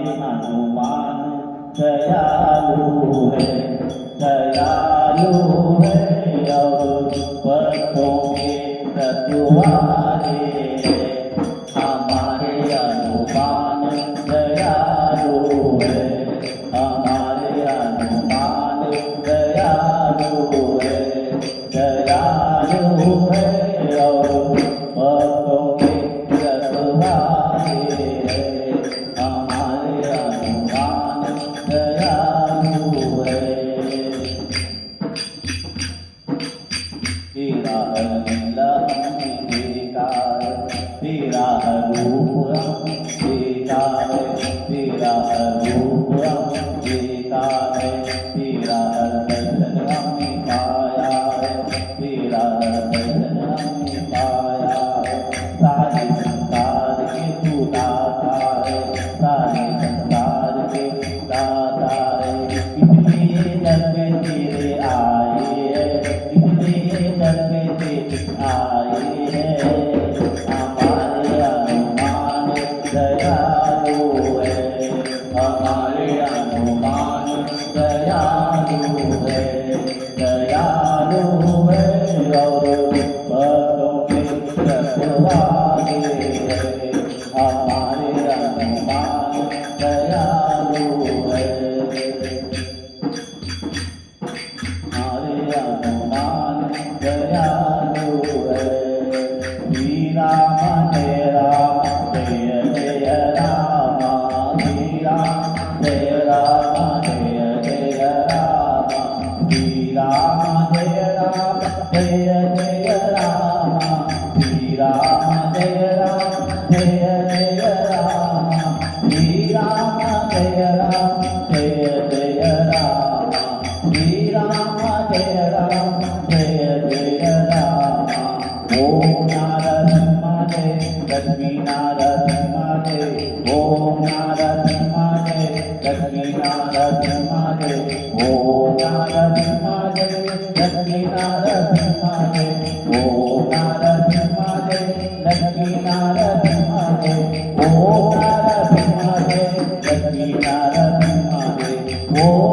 हनुमान दयालु है, दयालु है और भक्तों के रखवाले है। हमारे हनुमान दयालु है, हमारे हनुमान दयालु है, दयालु है और भक्तों के रखवाले है। हमारे हनुमान दयालु है। तेरा लीला हमने देखा है, तेरा रूप हम देखा है, तेरा रूप हम देखा है, तेरा दर्शन हमने पाया है, तेरा दर्शन हमने पाया है। सारे संसार के तू दाता है, सारे संसार के दाता है। इसलिए दर पे तेरे आए हैं, इसलिए दर पे तेरे आए हैं। हमारे हनुमान दयालु है, हमारे हनुमान दयालु है, दयालु है और भक्तों के रखवाले है। हमारे हनुमान दयालु है, हमारे हनुमान दयालु है। श्री राम जय राम जय जय राम, श्री राम जय राम जय जय राम, श्री राम जय राम जय जय राम, श्री राम जय राम जय जय राम, श्री राम जय राम जय जय राम, श्री राम जय राम जय जय राम। ओम नारसिंह जय लक्ष्मी नारसिंह जय, ओम नारसिंह जय लक्ष्मी नारसिंह जय, ओम नारसिंह जय लक्ष्मी नारसिंह जय, ओम नारसिंह जय लक्ष्मी नारसिंह जय, ओम नारसिंह जय लक्ष्मी नारसिंह जय, ओम